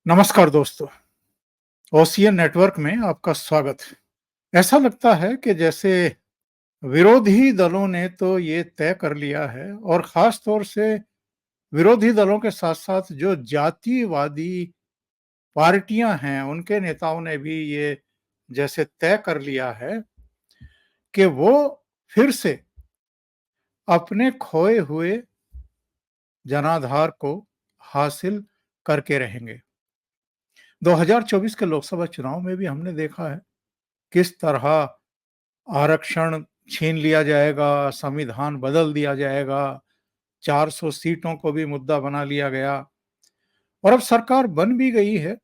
नमस्कार दोस्तों, ocean network में आपका स्वागत है। ऐसा लगता है कि जैसे विरोधी दलों ने तो ये तय कर लिया है और ख़ास तौर से विरोधी दलों के साथ-साथ जो जातिवादी पार्टियां हैं, उनके नेताओं ने भी ये जैसे तय कर लिया है कि वो फिर से अपने खोए हुए जनाधार को हासिल करके रहेंगे। 2024 के लोकसभा चुनाव में भी हमने देखा है किस तरह आरक्षण छीन लिया जाएगा, संविधान बदल दिया जाएगा, 400 सीटों को भी मुद्दा बना लिया गया और अब सरकार बन भी गई है।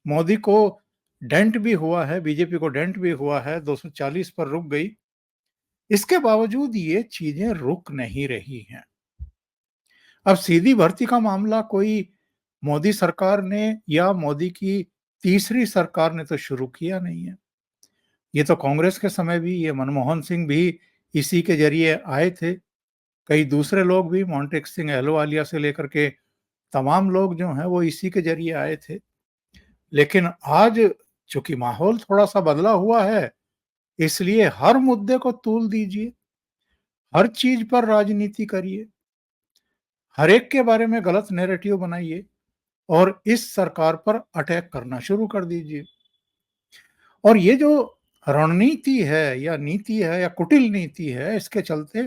मोदी को डेंट भी हुआ है, बीजेपी को डेंट भी हुआ है, 240 पर रुक गई। इसके बावजूद ये चीजें रुक नहीं रही हैं। अब सीधी भर्ती का मामला कोई मोदी सरकार ने या मोदी की तीसरी सरकार ने तो शुरू किया नहीं है। ये तो कांग्रेस के समय भी ये मनमोहन सिंह भी इसी के जरिए आए थे। कई दूसरे लोग भी मोंटेक सिंह अहलुवालिया से लेकर के तमाम लोग जो हैं वो इसी के जरिए आए थे। लेकिन आज चूंकि माहौल थोड़ा-सा बदला हुआ है, इसलिए हर मुद्दे को तूल दीजिए, हर चीज पर राजनीति करिए, हर एक के बारे में गलत नैरेटिव बनाइए और इस सरकार पर अटैक करना शुरू कर दीजिए। और ये जो रणनीति है या नीति है या कुटिल नीति है, इसके चलते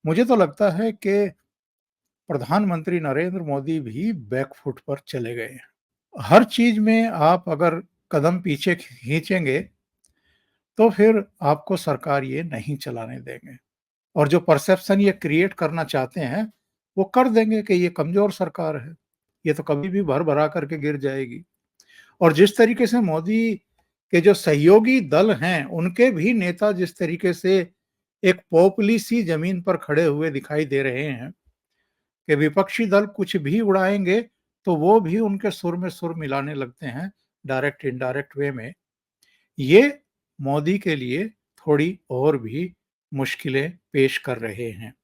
मुझे तो लगता है कि प्रधानमंत्री नरेंद्र मोदी भी बैकफुट पर चले गए हैं। हर चीज में आप अगर कदम पीछे खींचेंगे तो फिर आपको सरकार ये नहीं चलाने देंगे और जो परसेप्शन ये क्रिएट करना चाहते हैं वो कर देंगे कि ये कमजोर सरकार है, ये तो कभी भी भर भरा करके गिर जाएगी। और जिस तरीके से मोदी के जो सहयोगी दल हैं, उनके भी नेता जिस तरीके से एक पोपली सी जमीन पर खड़े हुए दिखाई दे रहे हैं कि विपक्षी दल कुछ भी उड़ाएंगे तो वो भी उनके सुर में सुर मिलाने लगते हैं, डायरेक्ट इनडायरेक्ट वे में। ये मोदी के लिए थोड़ी और भी मुश्किलें पेश कर रहे हैं।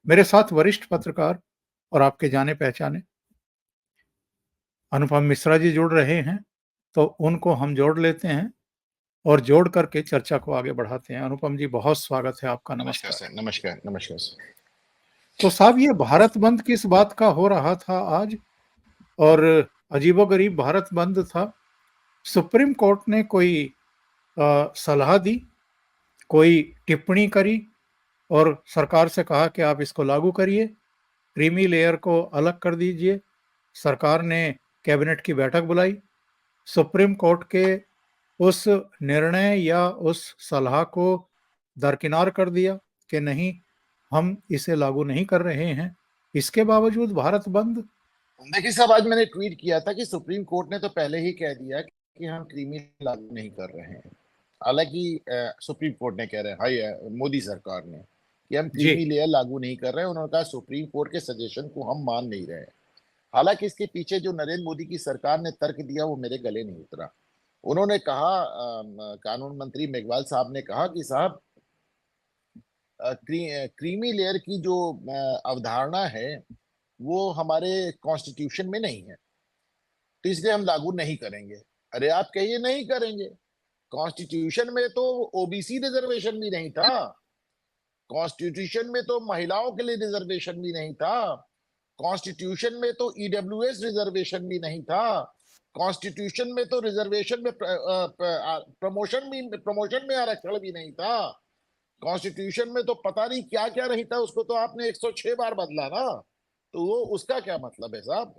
मेरे साथ वरिष्ठ पत्रकार और आपके जाने पहचाने अनुपम मिश्रा जी जुड़ रहे हैं, तो उनको हम जोड़ लेते हैं और जोड़ करके चर्चा को आगे बढ़ाते हैं। अनुपम जी, बहुत स्वागत है आपका। नमस्कार नमस्कार। सर। नमस्कार नमस्कार सर। तो साहब, ये भारत बंद किस बात का हो रहा था आज? और अजीबोगरीब भारत बंद था। सुप्रीम कोर्ट ने कोई सलाह दी, कोई टिप्पणी करी और सरकार से कहा कि आप इसको लागू करिए, क्रीमी लेयर को अलग कर दीजिए। सरकार ने कैबिनेट की बैठक बुलाई, सुप्रीम कोर्ट के उस निर्णय या उस सलाह को दरकिनार कर दिया कि नहीं, हम इसे लागू नहीं कर रहे हैं। इसके बावजूद भारत बंद। देखिए साहब, आज मैंने ट्वीट किया था कि सुप्रीम कोर्ट ने तो पहले ही कह दिया कि हम क्रीमी लागू नहीं कर रहे हैं। हालांकि सुप्रीम कोर्ट ने कह रहे हैं, हाई मोदी सरकार ने, कि हम जी। क्रीमी लेयर लागू नहीं कर रहे हैं। उन्होंने कहा सुप्रीम कोर्ट के सजेशन को हम मान नहीं रहे हैं। हालांकि इसके पीछे जो नरेंद्र मोदी की सरकार ने तर्क दिया वो मेरे गले नहीं उतरा। उन्होंने कहा, कानून मंत्री मेघवाल साहब ने कहा कि साहब, क्रीमी लेयर की जो अवधारणा है वो हमारे कॉन्स्टिट्यूशन में नहीं है, तो इसलिए हम लागू नहीं करेंगे। अरे आप कहिए नहीं करेंगे, कॉन्स्टिट्यूशन में तो ओबीसी रिजर्वेशन भी नहीं था, कॉन्स्टिट्यूशन में तो महिलाओं के लिए रिजर्वेशन भी नहीं था, कॉन्स्टिट्यूशन में तो ईडब्ल्यूएस रिजर्वेशन भी नहीं था, कॉन्स्टिट्यूशन में तो रिजर्वेशन में प्रमोशन में आरक्षण भी नहीं था, कॉन्स्टिट्यूशन में तो पता नहीं क्या क्या नहीं था, उसको तो आपने 106 बार बदला ना। तो वो उसका क्या मतलब है साहब?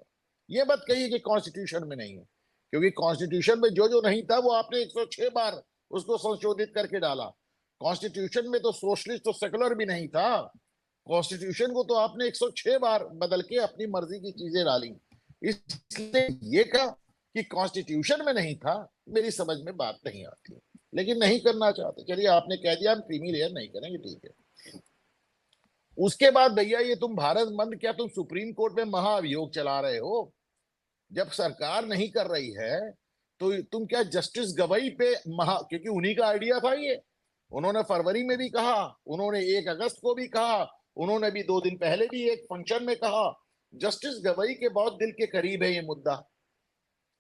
ये मत कहिए कि कॉन्स्टिट्यूशन में नहीं है, क्योंकि कॉन्स्टिट्यूशन में जो जो नहीं था वो आपने 106 बार उसको संशोधित करके डाला। कॉन्स्टिट्यूशन में तो सोशलिस्ट तो सेकुलर भी नहीं था, कॉन्स्टिट्यूशन को तो आपने 106 बार बदल के अपनी मर्जी की चीजें डाली। इसलिए ये कहा कि कॉन्स्टिट्यूशन में नहीं था, मेरी समझ में बात नहीं आती। लेकिन नहीं करना चाहते, चलिए आपने कह दिया हम क्रीमी लेयर नहीं करेंगे, ठीक है। उसके बाद भैया ये तुम भारत बंद, क्या तुम सुप्रीम कोर्ट में महाअभियोग चला रहे हो? जब सरकार नहीं कर रही है तो तुम क्या जस्टिस गवई पे क्योंकि उन्हीं का आइडिया था ये। उन्होंने फरवरी में भी कहा, उन्होंने 1 अगस्त को भी कहा, उन्होंने भी 2 दिन पहले भी एक फंक्शन में कहा जस्टिस गवई के बहुत दिल के करीब है ये मुद्दा,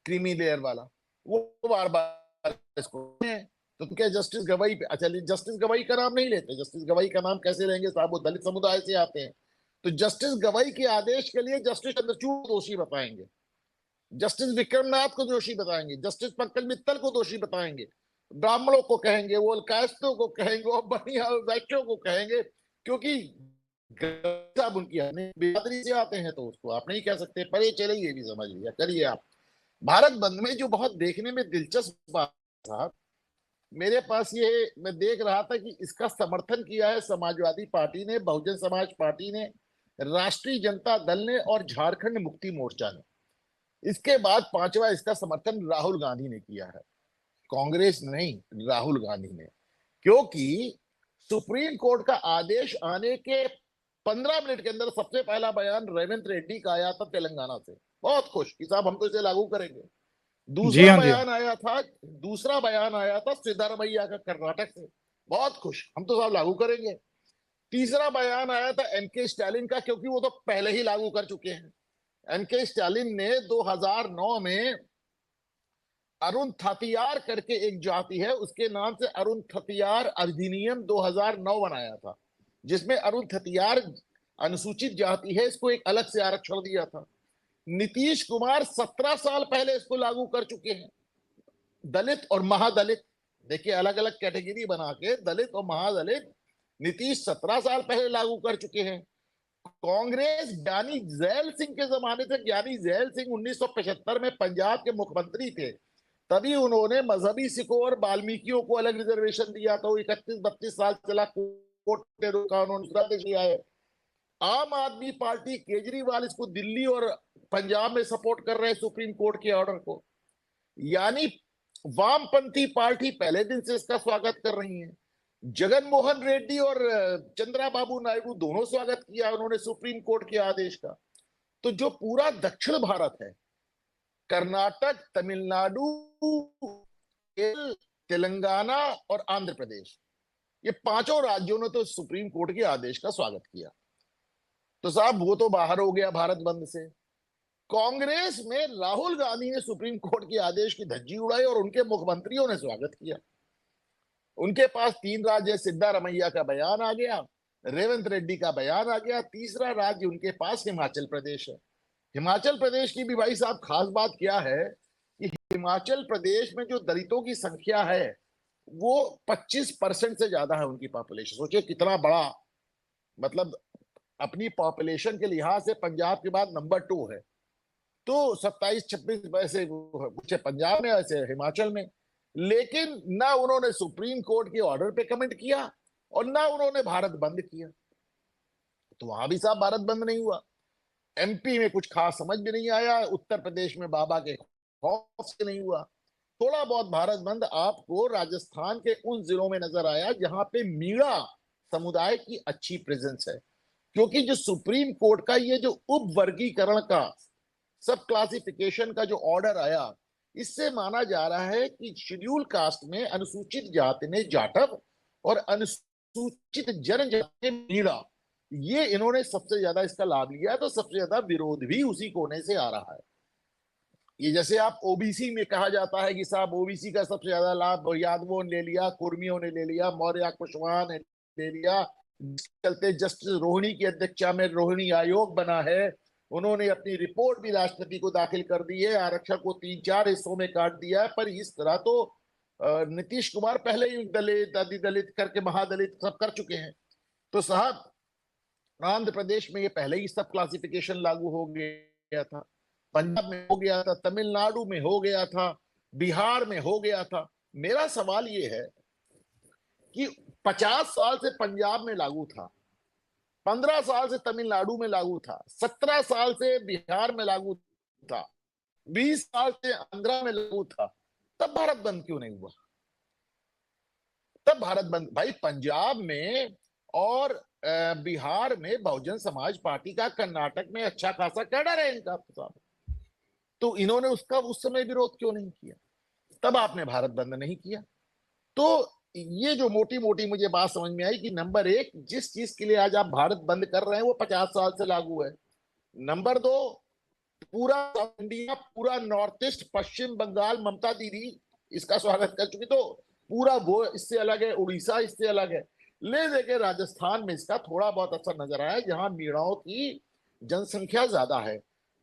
क्रीमी लेयर वाला। वो बार बार इसको तो तुम क्या जस्टिस गवई पे, अच्छा जस्टिस गवई का नाम नहीं लेते, जस्टिस गवई का नाम कैसे लेंगे साहब, वो दलित समुदाय से आते हैं। तो जस्टिस गवई के आदेश के लिए जस्टिस चंद्रचूड़ दोषी बताएंगे, जस्टिस विक्रमनाथ को दोषी बताएंगे, जस्टिस पंकज मित्तल को दोषी बताएंगे, ब्राह्मणों को कहेंगे, वो कायस्तों को कहेंगे, और बढ़िया वैश्यों को कहेंगे, क्योंकि साहब उनकी बिरादरी से आते हैं, तो उसको आप नहीं कह सकते। पर ये चले, ये भी समझ लिया करिए आप। भारत बंद में जो बहुत देखने में दिलचस्प बात साहब, मेरे पास ये मैं देख रहा था कि इसका समर्थन किया है समाजवादी पार्टी ने, बहुजन समाज पार्टी ने, राष्ट्रीय जनता दल ने और झारखंड मुक्ति मोर्चा ने। इसके बाद पांचवा इसका समर्थन राहुल गांधी ने किया है, कांग्रेस नहीं, राहुल गांधी ने। क्योंकि सुप्रीम कोर्ट का आदेश आने के 15 मिनट के अंदर सबसे पहला बयान रेवंत रेड्डी का आया था तेलंगाना से, बहुत खुश कि साहब हम तो इसे लागू करेंगे। जी दूसरा हाँ, जी हाँ। बयान आया था सिद्धारमैया का कर्नाटक से, बहुत खुश, हम तो साहब लागू करेंगे। तीसरा बयान आया था एनके स्टालिन का, क्योंकि वो तो पहले ही लागू कर चुके हैं। एनके स्टालिन ने 2009 में अरुण थतियार करके एक जाति है, उसके नाम से अरुण थतियार अधिनियम 2009 बनाया था, जिसमें अरुण थतियार अनुसूचित जाति है, इसको एक अलग से आरक्षण दिया था। नीतीश कुमार 17 साल पहले इसको लागू कर चुके हैं। दलित और महादलित, देखिए अलग अलग कैटेगरी बना के दलित और महादलित नीतीश 17 साल पहले लागू कर चुके हैं। कांग्रेस ज्ञानी जैल सिंह के जमाने से, ज्ञानी जैल सिंह 1975 में पंजाब के मुख्यमंत्री थे, तभी उन्होंने मजहबी सिखों और वाल्मीकियों को अलग रिजर्वेशन दिया था। 31-32 साल चला कोर्ट ने रोका, उन्होंने आए। आम आदमी पार्टी केजरीवाल इसको दिल्ली और पंजाब में सपोर्ट कर रहे हैं सुप्रीम कोर्ट के ऑर्डर को, यानी वामपंथी पार्टी पहले दिन से इसका स्वागत कर रही है। जगन मोहन रेड्डी और चंद्रा बाबू नायडू दोनों स्वागत किया उन्होंने सुप्रीम कोर्ट के आदेश का। तो जो पूरा दक्षिण भारत है, कर्नाटक, तमिलनाडु, तेलंगाना और आंध्र प्रदेश, ये पांचों राज्यों ने तो सुप्रीम कोर्ट के आदेश का स्वागत किया। तो साहब वो तो बाहर हो गया भारत बंद से। कांग्रेस में राहुल गांधी ने सुप्रीम कोर्ट के आदेश की धज्जी उड़ाई और उनके मुख्यमंत्रियों ने स्वागत किया। उनके पास 3 राज्य, सिद्धारमैया का बयान आ गया, रेवंत रेड्डी का बयान आ गया, तीसरा राज्य उनके पास हिमाचल प्रदेश है। हिमाचल प्रदेश की भी भाई साहब खास बात क्या है कि हिमाचल प्रदेश में जो दलितों की संख्या है वो 25% से ज्यादा है उनकी पॉपुलेशन। सोचिए कितना बड़ा, मतलब अपनी पॉपुलेशन के लिहाज से पंजाब के बाद नंबर 2 है। तो 27-26 वैसे कुछ पंजाब में, ऐसे हिमाचल में। लेकिन ना उन्होंने सुप्रीम कोर्ट के ऑर्डर पे कमेंट किया और ना उन्होंने भारत बंद किया, तो वहां भी साहब भारत बंद नहीं हुआ। एमपी में कुछ खास समझ भी नहीं आया, उत्तर प्रदेश में बाबा के खौफ से नहीं हुआ। थोड़ा बहुत भारत बंद आपको राजस्थान के उन जिलों में नजर आया जहां पे मीणा समुदाय की अच्छी प्रेजेंस है, क्योंकि जो सुप्रीम कोर्ट का ये जो उप वर्गीकरण का, सब क्लासिफिकेशन का जो ऑर्डर आया, इससे माना जा रहा है कि शेड्यूल कास्ट में अनुसूचित जाति में जाटव और अनुसूचित जनजाति में मीणा, ये इन्होंने सबसे ज्यादा इसका लाभ लिया, तो सबसे ज्यादा विरोध भी उसी कोने से आ रहा है। ये जैसे आप ओबीसी में कहा जाता है कि साहब ओबीसी का सबसे ज्यादा लाभ यादवों ने ले लिया, कुर्मियों ने ले लिया, मौर्य कुशवाहा ने ले लिया। चलते जस्टिस रोहिणी की अध्यक्षता में रोहिणी आयोग बना है, उन्होंने अपनी रिपोर्ट भी राष्ट्रपति को दाखिल कर दी है, आरक्षण को 3-4 हिस्सों में काट दिया है। पर इस तरह तो नीतीश कुमार पहले ही दलित, अति दलित करके महादलित सब कर चुके हैं। तो साहब आंध्र प्रदेश में ये पहले ही सब क्लासिफिकेशन लागू हो गया था, पंजाब में हो गया था, तमिलनाडु में हो गया था, बिहार में हो गया था। मेरा सवाल ये है कि 50 साल से पंजाब में लागू था, 15 साल से तमिलनाडु में लागू था, 17 साल से बिहार में लागू था, 20 साल से आंध्रा में लागू था, तब भारत बंद क्यों नहीं हुआ? तब भारत बंद भाई पंजाब में और बिहार में बहुजन समाज पार्टी का, कर्नाटक में अच्छा खासा कैडर है इनका साहब, तो इन्होंने उसका उस समय विरोध क्यों नहीं किया? तब आपने भारत बंद नहीं किया। तो ये जो मोटी मोटी मुझे बात समझ में आई कि नंबर 1, जिस चीज के लिए आज आप भारत बंद कर रहे हैं वो 50 साल से लागू है, नंबर 2, पूरा साउथ इंडिया, पूरा नॉर्थ ईस्ट, पश्चिम बंगाल, ममता दीदी इसका स्वागत कर चुकी, तो पूरा वो इससे अलग है, उड़ीसा इससे अलग है। ले देके राजस्थान में इसका थोड़ा बहुत असर नजर आया, जहां मीणाओं की जनसंख्या ज्यादा है।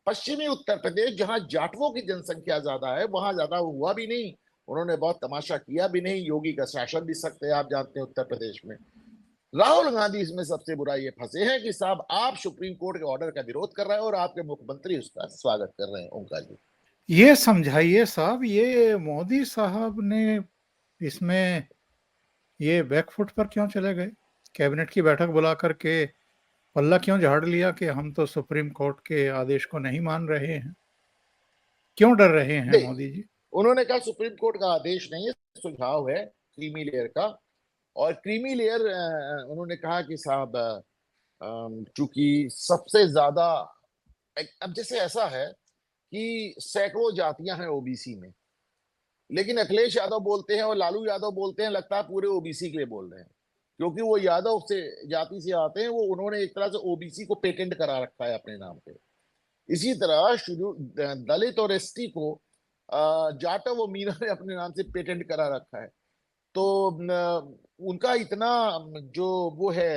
पश्चिमी उत्तर प्रदेश, जहां जाटवों की जनसंख्या ज्यादा है, वहां ज्यादा हुआ भी नहीं, उन्होंने बहुत तमाशा किया भी नहीं। योगी का शासन भी सख्त है, आप जानते हैं उत्तर प्रदेश में। राहुल गांधी इसमें सबसे बुरा ये फंसे हैं कि साहब आप सुप्रीम कोर्ट के ऑर्डर का विरोध कर रहे हैं और आपके मुख्यमंत्री उसका स्वागत कर रहे हैं। ओंकार जी, ये समझाइए साहब, ये मोदी साहब ने इसमें ये बैकफुट पर क्यों चले गए? कैबिनेट की बैठक बुला करके पल्ला क्यों झाड़ लिया कि हम तो सुप्रीम कोर्ट के आदेश को नहीं मान रहे हैं? क्यों डर रहे हैं देख, मोदी जी? उन्होंने कहा सुप्रीम कोर्ट का आदेश नहीं है, सुझाव है क्रीमी लेयर का। और क्रीमी लेयर उन्होंने कहा कि साहब चूंकि सबसे ज्यादा, अब जैसे ऐसा है कि सैकड़ों जातियां हैं ओबीसी में, लेकिन अखिलेश यादव बोलते हैं और लालू यादव बोलते हैं लगता है पूरे ओबीसी के लिए बोल रहे हैं, क्योंकि वो यादव से जाति से आते हैं। वो उन्होंने एक तरह से ओबीसी को पेटेंट करा रखा है अपने नाम पे। इसी तरह दलित और एसटी को जाटव और मीना ने अपने नाम से पेटेंट करा रखा है। तो उनका इतना जो वो है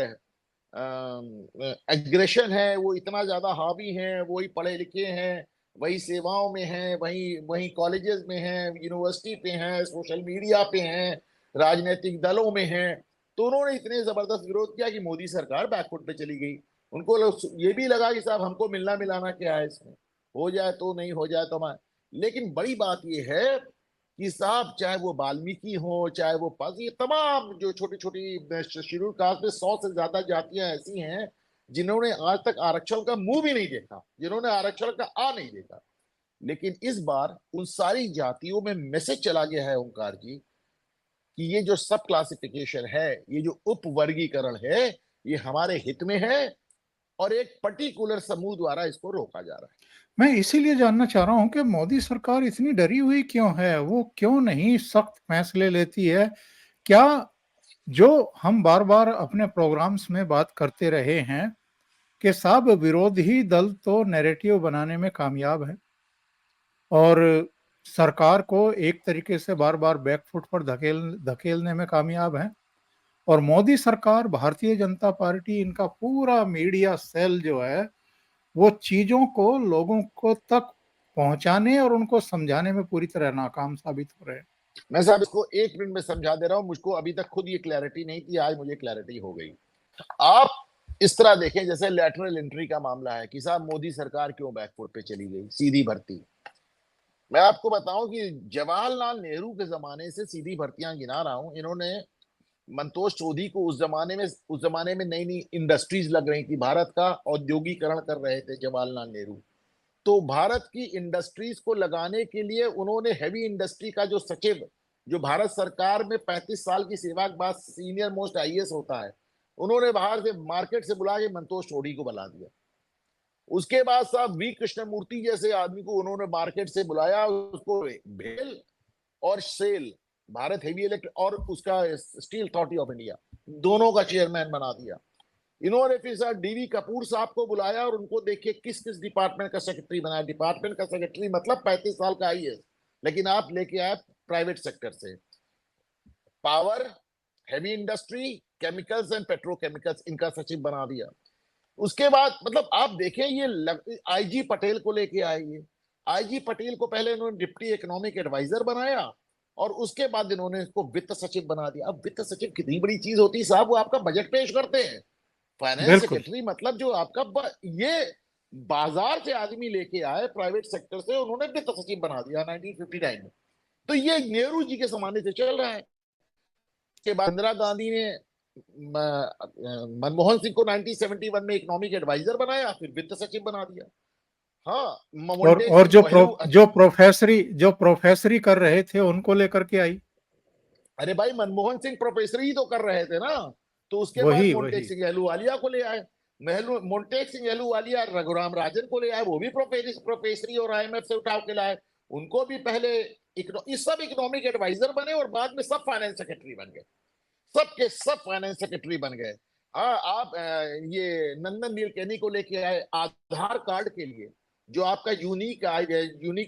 एग्रेशन है, वो इतना ज्यादा हावी है, वही पढ़े लिखे हैं, वही सेवाओं में हैं, वही वही कॉलेजेस में हैं, यूनिवर्सिटी पे हैं, सोशल मीडिया पे हैं, राजनीतिक दलों में हैं। तो उन्होंने इतने जबरदस्त विरोध किया कि मोदी सरकार बैकफुट पे चली गई। उनको ये भी लगा कि साहब हमको मिलना मिलाना क्या है इसमें, हो जाए तो नहीं हो जाए तो मैं। लेकिन बड़ी बात यह है कि साहब चाहे वो वाल्मीकि हो, चाहे वो पास, ये तमाम जो छोटी छोटी शेड्यूल कास्ट में 100 से ज्यादा जातियां ऐसी हैं जिन्होंने आज तक आरक्षण का मुंह भी नहीं देखा, जिन्होंने आरक्षण का आ नहीं देखा। लेकिन इस बार उन सारी जातियों में मैसेज चला गया है ओंकार जी कि ये जो सब क्लासिफिकेशन है, ये जो उप वर्गीकरण है, ये हमारे हित में है और एक पर्टिकुलर समूह द्वारा इसको रोका जा रहा है। मैं इसीलिए जानना चाह रहा हूं कि मोदी सरकार इतनी डरी हुई क्यों है? वो क्यों नहीं सख्त फैसले लेती है? क्या जो हम बार-बार अपने प्रोग्राम्स में बात करते रहे हैं कि साहब विरोधी दल तो नैरेटिव बनाने में कामयाब है और सरकार को एक तरीके से बार-बार बैकफुट पर धकेलने में कामयाब है, और मोदी सरकार, भारतीय जनता पार्टी, इनका पूरा मीडिया सेल जो है वो चीजों को लोगों को तक पहुंचाने और उनको समझाने में पूरी तरह नाकाम साबित हो रहे हैं। मैं साहब इसको 1 मिनट में समझा दे रहा हूं, मुझको अभी तक खुद ये क्लैरिटी नहीं थी, आज मुझे क्लैरिटी हो गई। आप इस तरह देखें जैसे लैटरल एंट्री का मामला है कि साहब मोदी सरकार क्यों बैकफुट पे चली गई, सीधी भर्ती। मैं आपको बताऊं कि जवाहरलाल नेहरू के जमाने से सीधी भर्तियां गिना रहा हूं। इन्होंने मंतोष चौधरी को उस जमाने में नई नई इंडस्ट्रीज लग रही थी, भारत का औद्योगिकरण कर रहे थे जवाहरलाल नेहरू। तो भारत की इंडस्ट्रीज को लगाने के लिए उन्होंने हैवी इंडस्ट्री का जो सचिव, जो भारत सरकार में 35 साल की सेवा के बाद सीनियर मोस्ट आईएएस होता है, उन्होंने बाहर से मार्केट से बुला के मंतोष चौधरी को बुला दिया। उसके बाद साहब वी कृष्णमूर्ति जैसे आदमी को उन्होंने मार्केट से बुलाया, उसको भेल और सेल, भारत हेवी इलेक्ट्रिक और उसका स्टील अथॉरिटी ऑफ इंडिया, दोनों का चेयरमैन बना दिया। इन्होंने फिर सर डीवी कपूर साहब को बुलाया और उनको देखिए किस किस डिपार्टमेंट का सेक्रेटरी बनाया। डिपार्टमेंट का सेक्रेटरी मतलब 35 साल का आईएएस, लेकिन आप लेके आए प्राइवेट सेक्टर से। Power, heavy industry, chemicals and petrochemicals, इनका सचिव बना दिया। उसके बाद मतलब आप देखें ये आईजी पटेल को लेके आए। ये आईजी पटेल को पहले इन्होंने डिप्टी इकोनॉमिक एडवाइजर बनाया और उसके बाद इन्होंने इसको वित्त सचिव बना दिया। अब वित्त सचिव कितनी बड़ी चीज होती है साहब, वो आपका बजट पेश करते हैं। फाइनेंस बिल्कुल। सेक्रेटरी मतलब जो आपका ये बाजार से आदमी लेके आए, प्राइवेट सेक्टर से, उन्होंने वित्त सचिव बना दिया 1959 में। तो ये नेहरू जी के जमाने से चल रहा है। के बाद इंदिरा गांधी ने मनमोहन सिंह को 1971 में इकोनॉमिक एडवाइजर बनाया, फिर वित्त सचिव बना दिया। हाँ, और जो प्रोफेसरी कर रहे थे उनको लेकर के आई। अरे भाई मनमोहन सिंह प्रोफेसर ही तो कर रहे थे ना, तो उसके बाद वही मोन्टेक वही सिंह अहलूवालिया को ले आए। मोन्टेक सिंह अहलूवालिया रघुराम राजन को ले आए, वो भी प्रोफेसरी और आईएमएफ से उठा के लाए। उनको भी पहले इस सब इकोनॉमिक एडवाइजर बने और बाद में सब फाइनेंस सेक्रेटरी बन गए, सबके सब फाइनेंस सेक्रेटरी बन गए। आप ये नंदन नीलकेनी को लेके आए आधार कार्ड के लिए, जो आपका unique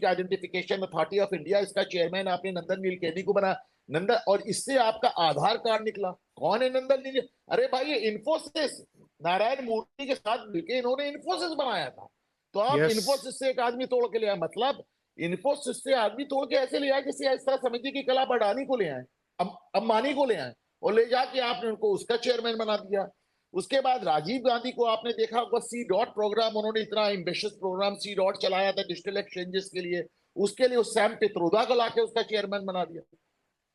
identification authority of India, इसका चेयरमैन आपने नंदन नीलकेनी को बना। नंदन, और इससे आपका आधार कार्ड निकला। कौन है नंदन नील? अरे भाई, ये इन्फोसिस, नारायण मूर्ति के साथ मिलकर इन्होंने इन्फोसिस बनाया था। तो आप यस, इन्फोसिस से एक आदमी तोड़ के ले आए, मतलब इन्फोसिस से आदमी तोड़ के ऐसे ले आए किसी ऐसा समिति की कला अडानी को ले आए, अंबानी को ले आए, और ले जाके आपने उनको उसका चेयरमैन बना दिया। उसके बाद राजीव गांधी को आपने देखा होगा, सी डॉट प्रोग्राम, उन्होंने इतना एम्बिशियस प्रोग्राम सी डॉट चलाया था डिजिटल एक्सचेंजेस के लिए, उसके लिए उस सैम पित्रोदा को लाके उसका चेयरमैन बना दिया।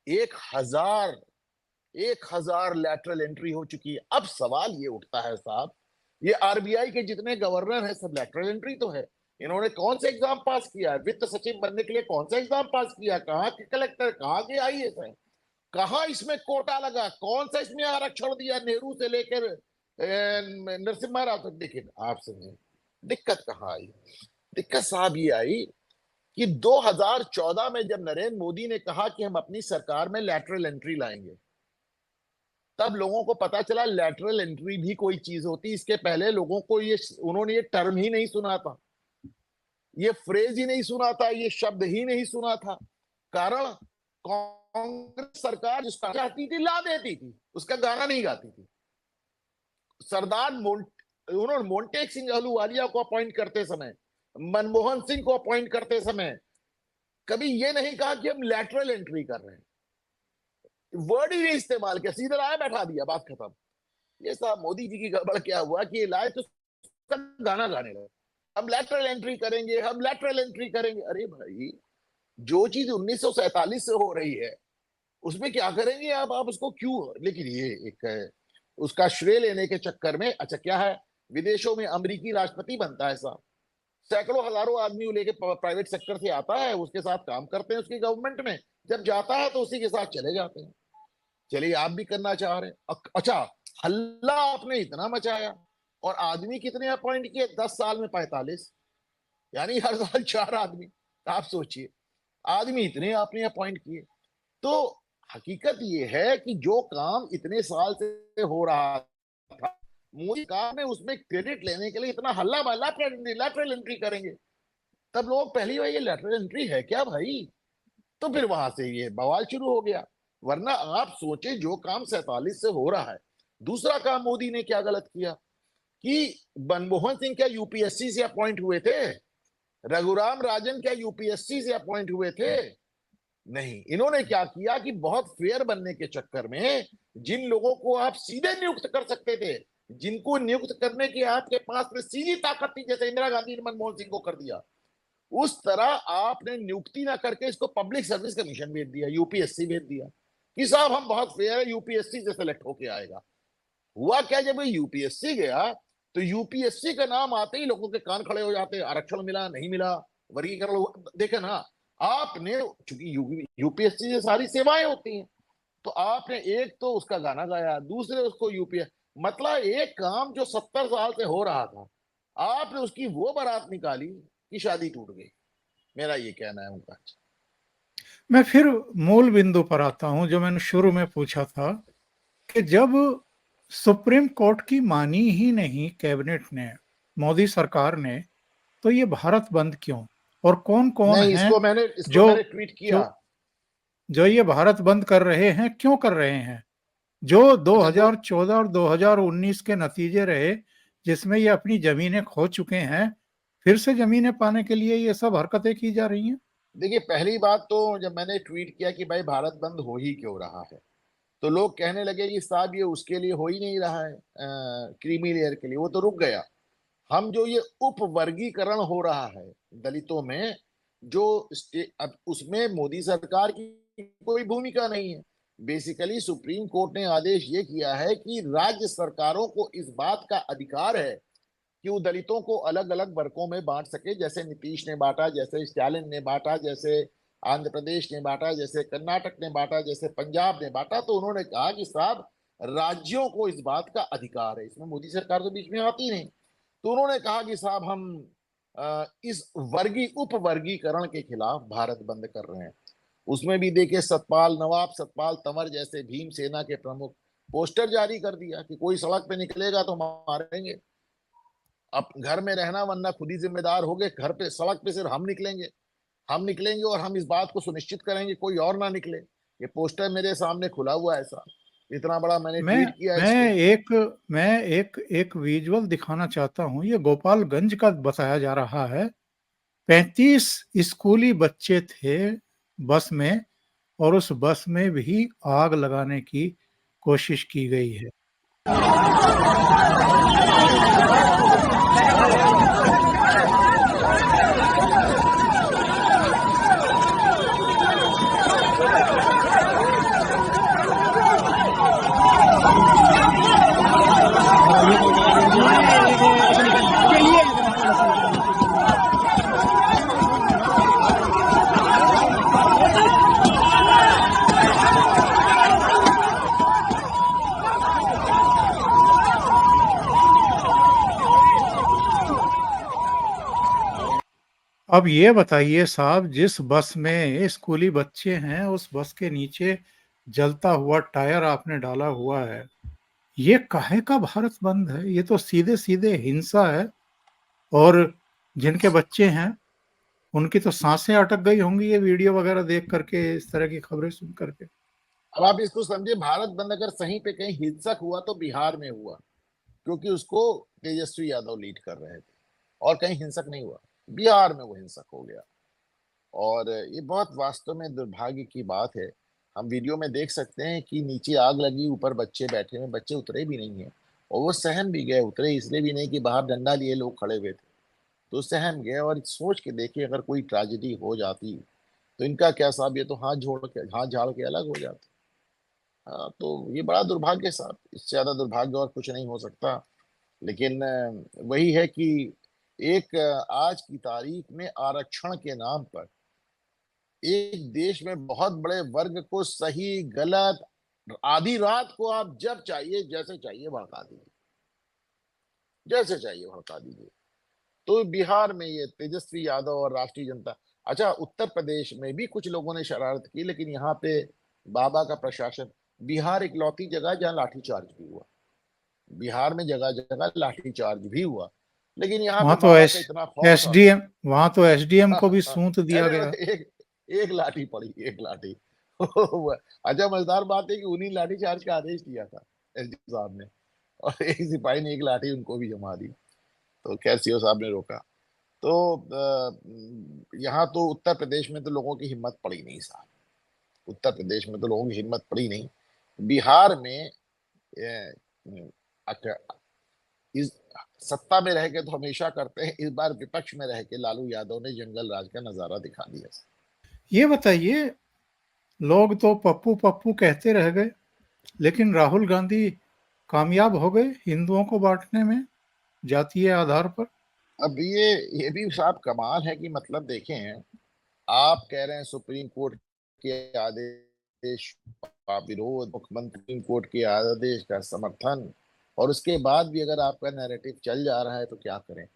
1000 1000 लैटरल एंट्री हो चुकी है। अब सवाल ये उठता है साहब, ये आरबीआई के जितने गवर्नर हैं सब लैटरल एंट्री तो है। इन्होंने कौन सा एग्जाम पास किया है? वित्त सचिव बनने के लिए कौन सा एग्जाम पास किया? कहाँ के कलेक्टर, कहाँ के आईएएस है? कहाँ इसमें कोटा लगा? कौन सा इसमें आरक्षण दिया नेहरू से लेकर नरसिम्हा राव तक? देखिए आप सुनिए, दिक्कत कहाँ आई। दिक्कत साहब ये आई कि 2014 में जब नरेंद्र मोदी ने कहा कि हम अपनी सरकार में लैटरल एंट्री लाएंगे, तब लोगों को पता चला लैटरल एंट्री भी कोई चीज होती। इसके पहले लोगों को उन्होंने ये टर्म ही नहीं सुना था, ये फ्रेज ही नहीं सुना था, ये शब्द ही नहीं सुना था। कारण, कांग्रेस सरकार जिसका चाहती थी ला देती थी, उसका गाना नहीं गाती थी। उन्होंने मोन्टेक सिंह अहलूवालिया को अपॉइंट करते समय, मनमोहन सिंह को अपॉइंट करते समय कभी ये नहीं कहा कि हम लैटरल एंट्री कर रहे हैं। वर्ड ही नहीं इस्तेमाल किया, सीधे लाया बैठा दिया, बात खत्म। ये साहब मोदी जी की गड़बड़ क्या हुआ कि ये लाए तो गाना गाने लगे, हम लैटरल एंट्री करेंगे, हम लैटरल एंट्री करेंगे। अरे भाई, जो चीज 1947 से हो रही है उसमें क्या करेंगे आप उसको क्यों? लेकिन ये एक उसका श्रेय लेने के चक्कर में, अच्छा क्या है, विदेशों में अमेरिकी राष्ट्रपति बनता है साहब, सैकड़ों हजारों आदमी लेके प्राइवेट सेक्टर से आता है, उसके साथ काम करते हैं उसकी गवर्नमेंट में, जब जाता है तो उसी के साथ चले जाते हैं। चलिए आप भी करना चाह रहे हैं, अच्छा, हल्ला आपने इतना मचाया, और आदमी कितने अपॉइंट किए 10 साल में? 45, यानी हर साल 4 आदमी। आप सोचिए, आदमी इतने आपने अपॉइंट किए। तो हकीकत ये है कि जो काम इतने साल से हो रहा था, मोदी सरकार ने उसमें क्रेडिट लेने के लिए इतना हल्ला बल्ला, लैटरल एंट्री करेंगे, तब लोग पहली बार ये लैटरल एंट्री है क्या भाई? तो फिर वहां से ये बवाल शुरू हो गया। वरना आप सोचे, जो काम 47 से हो रहा है। दूसरा काम मोदी ने क्या गलत किया कि मनमोहन सिंह क्या यूपीएससी से अपॉइंट हुए थे? रघुराम राजन क्या यूपीएससी से अपॉइंट हुए थे? नहीं। इन्होंने क्या किया कि बहुत फेयर बनने के चक्कर में जिन लोगों को आप सीधे नियुक्त कर सकते थे, जिनको नियुक्त करने की आपके पास में सीधी ताकत थी, जैसे इंदिरा गांधी ने मनमोहन सिंह को कर दिया, उस तरह आपने नियुक्ति ना करके इसको पब्लिक सर्विस कमीशन भेज दिया, यूपीएससी भेज दिया कि साहब हम बहुत फेयर है, यूपीएससी से सेलेक्ट होके आएगा। हुआ क्या, जब यूपीएससी गया तो यूपीएससी का नाम आते ही लोगों के कान खड़े हो जाते, आरक्षण मिला नहीं मिला, वर्गीकरण। देखे ना आपने, चूंकि यूपीएससी से सारी सेवाएं होती हैं, तो आपने एक तो उसका गाना गाया, दूसरे उसको यूपीएस, मतलब एक काम जो 70 साल से हो रहा था, आपने उसकी वो बारात निकाली कि शादी टूट गई। मेरा ये कहना है उनका। मैं फिर मूल बिंदु पर आता हूं, जो मैंने शुरू में पूछा था कि जब सुप्रीम कोर्ट की मानी ही नहीं कैबिनेट ने, मोदी सरकार ने, तो ये भारत बंद क्यों? और कौन कौन नहीं, है इसको जो मैंने ट्वीट किया। जो जो ये भारत बंद कर रहे हैं, क्यों कर रहे हैं? जो अच्छा, दो 2014 और 2019 के नतीजे रहे, जिसमें ये अपनी जमीनें खो चुके हैं, फिर से जमीनें पाने के लिए ये सब हरकतें की जा रही हैं। देखिए, पहली बात तो जब मैंने ट्वीट किया कि भाई भारत बंद हो ही क्यों रहा है, तो लोग कहने लगे कि साहब ये उसके लिए हो ही नहीं रहा है, क्रीमी लेयर के लिए, वो तो रुक गया। हम जो ये उप वर्गीकरण हो रहा है दलितों में, जो अब उसमें मोदी सरकार की कोई भूमिका नहीं है। बेसिकली सुप्रीम कोर्ट ने आदेश ये किया है कि राज्य सरकारों को इस बात का अधिकार है कि वो दलितों को अलग अलग वर्गों में बांट सके, जैसे नीतीश ने बांटा, जैसे स्टालिन ने बांटा, जैसे आंध्र प्रदेश ने बांटा, जैसे कर्नाटक ने बांटा, जैसे पंजाब ने बांटा। तो उन्होंने कहा कि साहब राज्यों को इस बात का अधिकार है, इसमें मोदी सरकार तो बीच में आती नहीं। तो उन्होंने कहा कि साहब हम इस उप वर्गीकरण के खिलाफ भारत बंद कर रहे हैं। उसमें भी देखिए, सतपाल नवाब, सतपाल तंवर जैसे भीम सेना के प्रमुख, पोस्टर जारी कर दिया कि कोई सड़क पे निकलेगा तो मारेंगे। अब घर में रहना, वरना खुद ही जिम्मेदार हो गए। घर पे, सड़क पे सिर्फ हम निकलेंगे और हम इस बात को सुनिश्चित करेंगे कोई और ना निकले। ये पोस्टर मेरे सामने खुला हुआ है साहब, इतना बड़ा मैंने मैं ट्वीट किया मैं इसको। एक मैं एक विजुअल दिखाना चाहता हूँ। ये गोपालगंज का बताया जा रहा है। 35 स्कूली बच्चे थे बस में, और उस बस में भी आग लगाने की कोशिश की गई है। अब ये बताइए साहब, जिस बस में स्कूली बच्चे हैं, उस बस के नीचे जलता हुआ टायर आपने डाला हुआ है। ये काहे का भारत बंद है? ये तो सीधे सीधे हिंसा है। और जिनके बच्चे हैं उनकी तो सांसें अटक गई होंगी ये वीडियो वगैरह देख करके, इस तरह की खबरें सुन करके। अब आप इसको समझिए, भारत बंद अगर सही पे कहीं हिंसक हुआ तो बिहार में हुआ, क्योंकि उसको तेजस्वी यादव लीड कर रहे थे। और कहीं हिंसक नहीं हुआ, बिहार में वो हिंसक हो गया। और ये बहुत वास्तव में दुर्भाग्य की बात है। हम वीडियो में देख सकते हैं कि नीचे आग लगी, ऊपर बच्चे बैठे हैं, बच्चे उतरे भी नहीं है। और वो सहम भी गए। उतरे इसलिए भी नहीं कि बाहर डंडा लिए लोग खड़े हुए थे, तो सहम गए। और सोच के देखिए, अगर कोई ट्रेजेडी हो जाती तो इनका क्या साहब, ये तो हाथ झाड़ के अलग हो जाते। हाँ, तो ये बड़ा दुर्भाग्य है साहब, इससे ज्यादा दुर्भाग्य और कुछ नहीं हो सकता। लेकिन वही है कि एक आज की तारीख में आरक्षण के नाम पर एक देश में बहुत बड़े वर्ग को सही गलत, आधी रात को आप जब चाहिए जैसे चाहिए भड़का दीजिए, जैसे चाहिए भड़का दीजिए। तो बिहार में ये तेजस्वी यादव और राष्ट्रीय जनता, अच्छा उत्तर प्रदेश में भी कुछ लोगों ने शरारत की, लेकिन यहाँ पे बाबा का प्रशासन, बिहार इकलौती जगह जहाँ लाठीचार्ज भी हुआ। बिहार में जगह जगह लाठीचार्ज भी हुआ, लेकिन यहाँ पे वहां तो बाबा एस का इतना खौफ था। एसडीएम वहां तो एसडीएम को भी सूंत दिया अरे गया। एक एक लाठी पड़ी, एक लाठी। अच्छा, मजेदार बात है कि उन्हीं लाठी चार्ज का आदेश दिया था एसडी साहब ने, और एक सिपाही ने एक लाठी उनको भी जमा दी। तो खैर सीओ साहब ने रोका। तो यहाँ तो उत्तर प्रदेश में तो लोगों की हिम्मत पड़ी नहीं साहब। उत्तर प्रदेश में तो लोगों की हिम्मत पड़ी नहीं। बिहार में इस सत्ता में रह के तो हमेशा करते हैं, इस बार विपक्ष में रह के लालू यादव ने जंगल राज का नजारा दिखा दिया। ये बताइए, लोग तो पप्पू पप्पू कहते रह गए, लेकिन राहुल गांधी कामयाब हो गए हिंदुओं को बांटने में जातीय आधार पर। अब ये भी साहब कमाल है कि मतलब देखें, आप कह रहे हैं सुप्रीम कोर्ट के आदेश का विरोध, मुख्यमंत्री सुप्रीम कोर्ट के आदेश का समर्थन, और उसके बाद भी अगर आपका नैरेटिव चल जा रहा है तो क्या करें।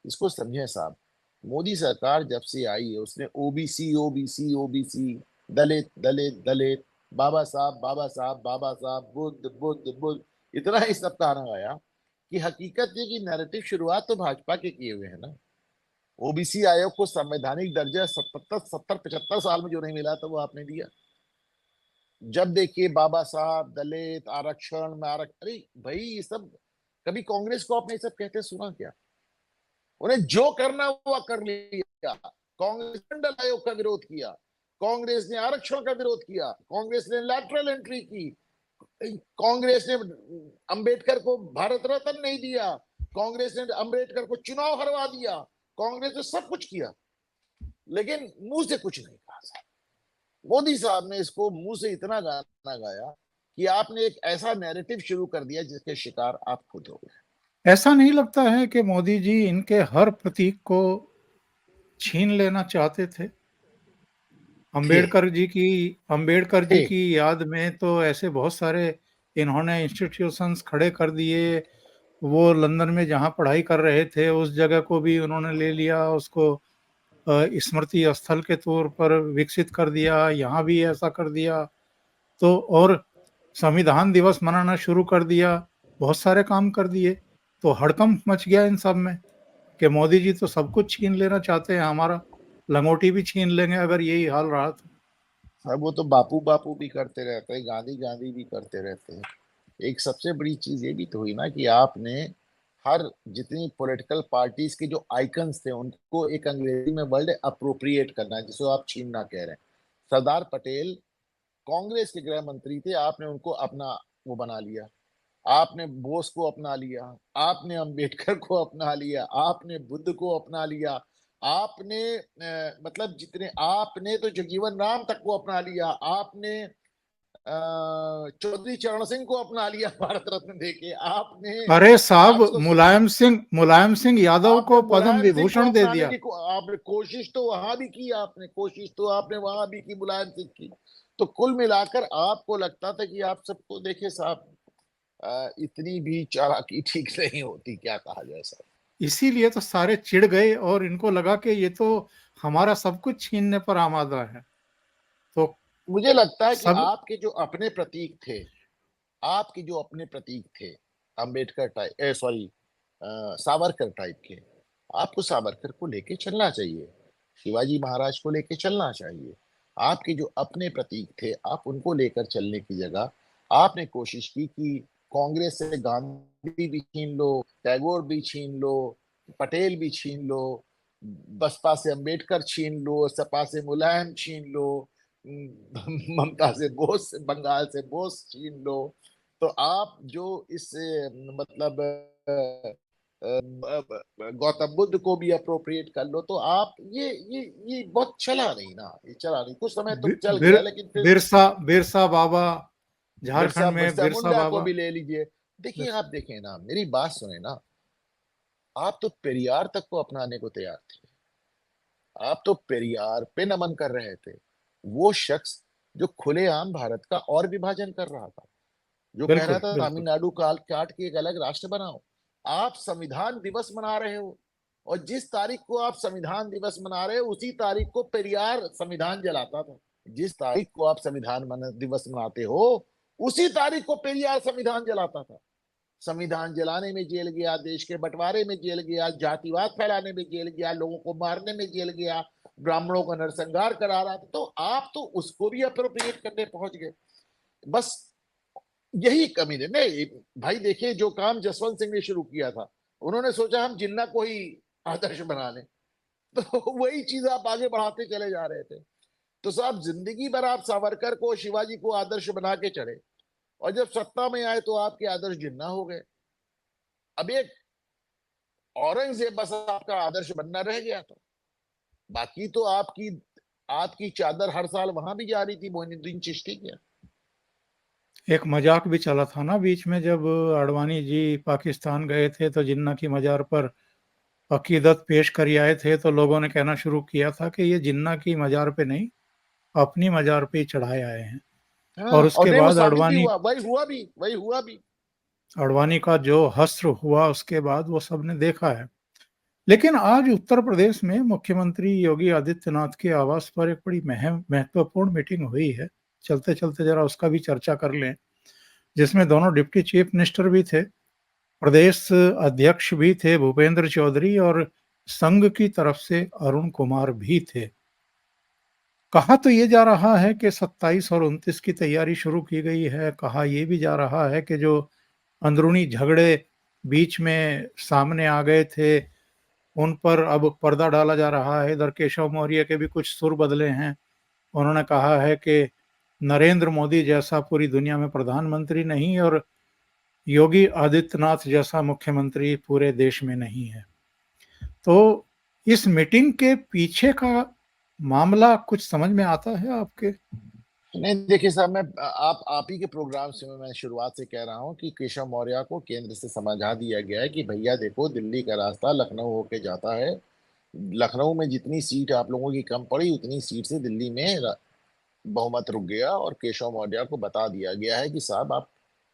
इसको समझे साहब, मोदी सरकार जब से आई है उसने ओबीसी ओबीसी ओबीसी, दलित दलित दलित, बाबा साहब बाबा साहब बाबा साहब, बुद्ध बुद्ध बुद्ध, इतना ही सब गाना गाया कि हकीकत ये कि नैरेटिव शुरुआत तो भाजपा के किए हुए है ना। ओबीसी आयोग को संवैधानिक दर्जा 70 75 साल में जो नहीं मिला था वो आपने दिया। जब देखिए बाबा साहब, दलित, आरक्षण में अरे भाई, ये सब कभी कांग्रेस को आपने ये सब कहते सुना क्या? उन्हें जो करना हुआ कर लिया। कांग्रेस ने मंडल आयोग का विरोध किया, कांग्रेस ने आरक्षण का विरोध किया, कांग्रेस ने लैटरल एंट्री की, कांग्रेस ने अंबेडकर को भारत रत्न नहीं दिया, कांग्रेस ने अंबेडकर को चुनाव हरवा दिया, कांग्रेस ने सब कुछ किया, लेकिन मुंह से कुछ नहीं कहा। मोदी साहब ने इसको मुंह से इतना गाना गाया कि आपने एक ऐसा नैरेटिव शुरू कर दिया जिसके शिकार आप खुद हो गए। ऐसा नहीं लगता है कि मोदी जी इनके हर प्रतीक को छीन लेना चाहते थे? थे अंबेडकर जी थे की याद में तो ऐसे बहुत सारे इन्होंने इंस्टीट्यूशंस खड़े कर दिए। वो लंदन में जहाँ पढ़ाई कर रहे थे उस जगह को भी उन्होंने ले लिया, उसको स्मृति स्थल के तौर पर विकसित कर दिया। यहाँ भी ऐसा कर दिया। तो और संविधान दिवस मनाना शुरू कर दिया, बहुत सारे काम कर दिए। तो हड़कंप मच गया इन सब में कि मोदी जी तो सब कुछ छीन लेना चाहते हैं हमारा, लंगोटी भी छीन लेंगे अगर यही हाल रहा तो। अब वो तो बापू बापू भी करते रहते हैं, गांधी गांधी भी करते रहते हैं। एक सबसे बड़ी चीज ये भी तो हुई ना कि आपने हर जितनी पॉलिटिकल पार्टीज के जो आइकन्स थे उनको एक अंग्रेजी में वर्ड अप्रोप्रिएट करना, जिसको आप छीनना कह रहे हैं। सरदार पटेल कांग्रेस के गृह मंत्री थे, आपने उनको अपना वो बना लिया। आपने बोस को अपना लिया, आपने अंबेडकर को अपना लिया, आपने बुद्ध को अपना लिया, आपने मतलब जितने, आपने तो जगजीवन राम तक को अपना लिया, आपने चौधरी चरण सिंह को अपना लिया भारत रत्न देके, आपने अरे साहब, आज को मुलायम सिंह यादव आपने को पद्म मुलायम सिंह को विभूषण दे अपनाने दिया। की आपने कोशिश तो वहां भी की, आपने कोशिश तो आपने वहां भी की मुलायम सिंह की। तो कुल मिलाकर आपको लगता था कि आप सबको देखे साहब, इतनी भी चालाकी ठीक नहीं होती, क्या कहा जाए सर। इसीलिए तो सारे चिढ़ गए और इनको लगा कि ये तो हमारा सब कुछ छीनने पर आमादा है। तो मुझे लगता है कि सब आपके जो अपने प्रतीक थे, आपके जो अपने प्रतीक थे, Ambedkar type, sorry, Savarkar type के, आपको सावरकर को लेके चलना चाहिए, शिवाजी महाराज को लेके चलना चाहिए। आपके जो अपने प्रतीक थे आप उनको लेकर चलने की जगह आपने कोशिश की कि कांग्रेस से गांधी भी छीन लो, टैगोर भी छीन लो, पटेल भी छीन लो, बसपा से अंबेडकर छीन लो, सपा से मुलायम छीन लो, ममता से बोस, बंगाल से बोस छीन लो। तो आप जो इस मतलब गौतम बुद्ध को भी अप्रोप्रिएट कर लो, तो आप ये बहुत चला नहीं ना, ये चला नहीं, कुछ समय तो बि, चल बिर, गया लेकिन फिर बिरसा बाबा, बिरसा झारखंड में बिरसा बिरसा मुंडा को बाबा। भी ले लीजिए। देखिए, आप देखें ना, मेरी बात सुने ना, आप तो पेरियार तक को अपनाने को तैयार थे, आप तो पेरियार पे नमन कर रहे थे। वो शख्स जो खुलेआम भारत का और विभाजन कर रहा था, जो कह रहा बिल्कुल था बिल्कुल। तमिलनाडु काल काट के एक अलग राष्ट्र बनाओ। आप संविधान दिवस मना रहे हो, और जिस तारीख को आप संविधान दिवस मना रहे हो उसी तारीख को पेरियार संविधान जलाता था। जिस तारीख को आप दिवस मनाते हो उसी तारीख को पेरियार संविधान जलाता था। संविधान जलाने में जेल गया, देश के बंटवारे में जेल गया, जातिवाद फैलाने में जेल गया, लोगों को मारने में जेल गया, ब्राह्मणों का नरसंहार करा रहा था। तो आप तो उसको भी अप्रोप्रिएट करने पहुंच गए। बस यही कमी है नहीं भाई। देखिए, जो काम जसवंत सिंह ने शुरू किया था, उन्होंने सोचा हम जिन्ना को ही आदर्श बना लें, तो वही चीज आप आगे बढ़ाते चले जा रहे थे। तो साहब, जिंदगी भर आप सावरकर को, शिवाजी को आदर्श बना के चढ़े, और जब सत्ता में आए तो आपके आदर्श जिन्ना हो गए। अब एक औरंगजेब बस आपका आदर्श बनना रह गया था, बाकी तो आपकी आपकी चादर हर साल वहां भी जा रही थी मोइनुद्दीन चिश्ती के। एक मजाक भी चला था ना बीच में, जब अडवाणी जी पाकिस्तान गए थे तो जिन्ना की मजार पर अकीदत पेश कर आए थे, तो लोगों ने कहना शुरू किया था कि ये जिन्ना की मजार पे नहीं, अपनी मजार पे ही चढ़ाए आए हैं। हाँ, और और उसके नहीं, वो बाद साबित भी हुआ, वही हुआ भी। अडवाणी का जो हश्र हुआ उसके बाद वो सबने देखा है। लेकिन आज उत्तर प्रदेश में मुख्यमंत्री योगी आदित्यनाथ के आवास पर एक बड़ी महत्वपूर्ण मीटिंग हुई है। चलते चलते जरा उसका भी चर्चा कर लें, जिसमें दोनों डिप्टी चीफ मिनिस्टर भी थे, प्रदेश अध्यक्ष भी थे भूपेंद्र चौधरी, और संघ की तरफ से अरुण कुमार भी थे। कहा तो ये जा रहा है कि 27 और 29 की तैयारी शुरू की गई है। कहा यह भी जा रहा है कि जो अंदरूनी झगड़े बीच में सामने आ गए थे उन पर अब पर्दा डाला जा रहा है। इधर केशव मौर्य के भी कुछ सुर बदले हैं। उन्होंने कहा है कि नरेंद्र मोदी जैसा पूरी दुनिया में प्रधानमंत्री नहीं, और योगी आदित्यनाथ जैसा मुख्यमंत्री पूरे देश में नहीं है। तो इस मीटिंग के पीछे का मामला कुछ समझ में आता है आपके? नहीं, देखिए साहब, मैं आप ही के प्रोग्राम से मैं शुरुआत से कह रहा हूं कि केशव मौर्य को केंद्र से समझा दिया गया है कि भैया देखो, दिल्ली का रास्ता लखनऊ होके जाता है। लखनऊ में जितनी सीट आप लोगों की कम पड़ी उतनी सीट से दिल्ली में बहुमत रुक गया, और केशव मौर्य को बता दिया गया है कि साहब आप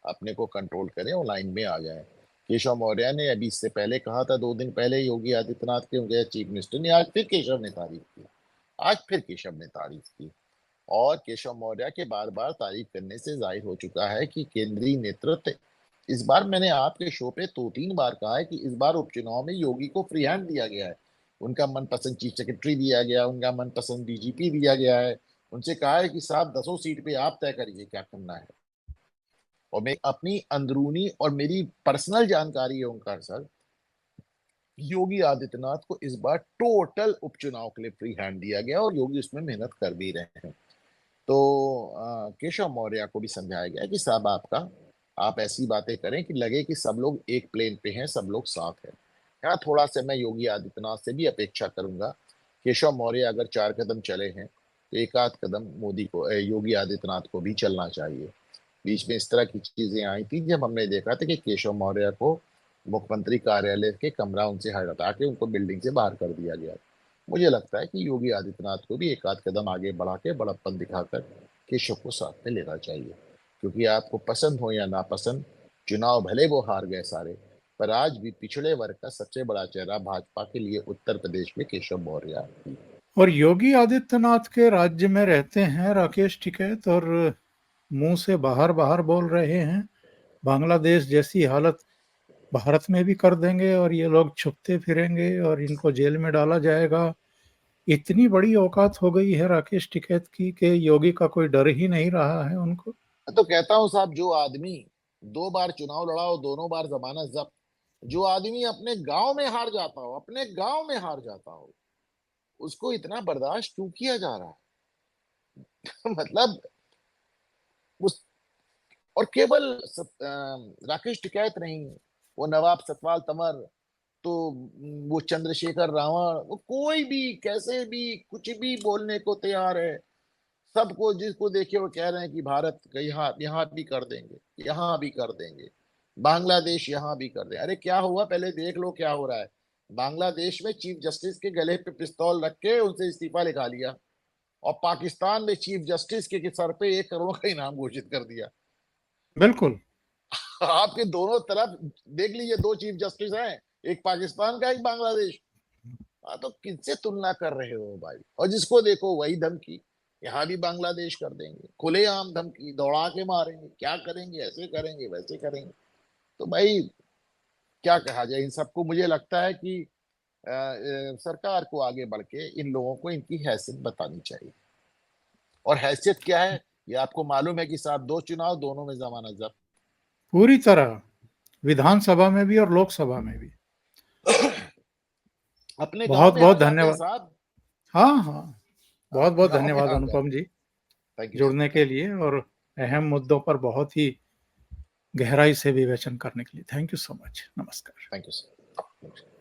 अपने को कंट्रोल करें और लाइन में आ जाएं। केशव मौर्य ने अभी इससे पहले कहा था, 2 दिन पहले योगी आदित्यनाथ के उनके चीफ मिनिस्टर ने, आज फिर केशव ने तारीफ की, आज फिर केशव ने तारीफ की। और केशव मौर्य के बार बार तारीफ करने से जाहिर हो चुका है कि केंद्रीय नेतृत्व, इस बार मैंने आपके शो पे 2-3 बार कहा है कि इस बार उपचुनाव में योगी को फ्री हैंड दिया गया है। उनका मनपसंद चीफ सेक्रेटरी दिया गया, उनका मनपसंद डीजीपी दिया गया है। उनसे कहा है कि साहब 10 सीट पे आप तय करिए क्या करना है। और मैं अपनी अंदरूनी और मेरी पर्सनल जानकारी है ओंकार सर, योगी आदित्यनाथ को इस बार टोटल उपचुनाव के लिए फ्री हैंड दिया गया और योगी उसमें मेहनत कर भी रहे हैं। तो केशव मौर्य को भी समझाया गया कि साहब आप ऐसी बातें करें कि लगे कि सब लोग एक प्लेन पे हैं, सब लोग साथ हैं। हाँ, थोड़ा सा मैं योगी आदित्यनाथ से भी अपेक्षा करूंगा। केशव मौर्य अगर 4 कदम चले हैं तो एक आध कदम मोदी को, योगी आदित्यनाथ को भी चलना चाहिए। बीच में इस तरह की चीजें आई थी जब हमने देखा था कि केशव मौर्य को मुख्यमंत्री कार्यालय के कमरा उनसे हटा के उनको बिल्डिंग से बाहर कर दिया गया। मुझे लगता है कि योगी आदित्यनाथ को भी एक आध कदम आगे बढ़ा के बड़प्पन दिखाकर केशव को साथ में लेना चाहिए। क्योंकि आपको पसंद हो या नापसंद, चुनाव भले वो हार गए सारे, पर आज भी पिछड़े वर्ग का सबसे बड़ा चेहरा भाजपा के लिए उत्तर प्रदेश में केशव मौर्य ही। और योगी आदित्यनाथ के राज्य में रहते हैं राकेश टिकैत और मुंह से बाहर बाहर बोल रहे हैं बांग्लादेश जैसी हालत भारत में भी कर देंगे और ये लोग छुपते फिरेंगे और इनको जेल में डाला जाएगा। इतनी बड़ी औकात हो गई है राकेश टिकैत की कि योगी का कोई डर ही नहीं रहा है उनको। मैं तो कहता हूँ साहब, जो आदमी 2 बार चुनाव लड़ा हो, दोनों बार जमानत जब्त, जो आदमी अपने गांव में हार जाता हो, अपने गांव में हार जाता हो, उसको इतना बर्दाश्त क्यों किया जा रहा है? मतलब उस, और केवल राकेश टिकैत नहीं, वो नवाब सतपाल तंवर, तो वो चंद्रशेखर रावण, वो कोई भी कैसे भी कुछ भी बोलने को तैयार है। सबको जिसको देखे वो कह रहे हैं कि भारत यहाँ यहाँ भी कर देंगे, यहाँ भी कर देंगे, बांग्लादेश यहाँ भी कर देंगे। अरे क्या हुआ पहले देख लो क्या हो रहा है। बांग्लादेश में चीफ जस्टिस के गले पे पिस्तौल रख के उनसे इस्तीफा लिखा लिया, और पाकिस्तान में चीफ जस्टिस के सर पे 1 करोड़ का इनाम घोषित कर दिया। बिल्कुल। आपके दोनों तरफ देख लीजिए, 2 चीफ जस्टिस हैं, एक पाकिस्तान का, एक बांग्लादेश। हाँ, तो किससे तुलना कर रहे हो भाई? और जिसको देखो वही धमकी, यहाँ भी बांग्लादेश कर देंगे, खुलेआम धमकी, दौड़ा के मारेंगे, क्या करेंगे, ऐसे करेंगे वैसे करेंगे। तो भाई क्या कहा जाए इन सबको। मुझे लगता है कि सरकार को आगे बढ़ के इन लोगों को इनकी हैसियत बतानी चाहिए। और हैसियत क्या है ये आपको मालूम है कि साहब 2 चुनाव, दोनों में जमानत जब्त। पूरी तरह विधानसभा में भी और लोकसभा में भी। अपने गांव बहुत में बहुत हार जाते हैं धन्यवाद। साहब। हाँ हाँ, बहुत बहुत गांव में धन्यवाद हार अनुपम जाते जी हैं। थैंक यू सर, जुड़ने के थैंक लिए और अहम मुद्दों पर बहुत ही गहराई से विवेचन करने के लिए। Thank you so much. नमस्कार। You sir.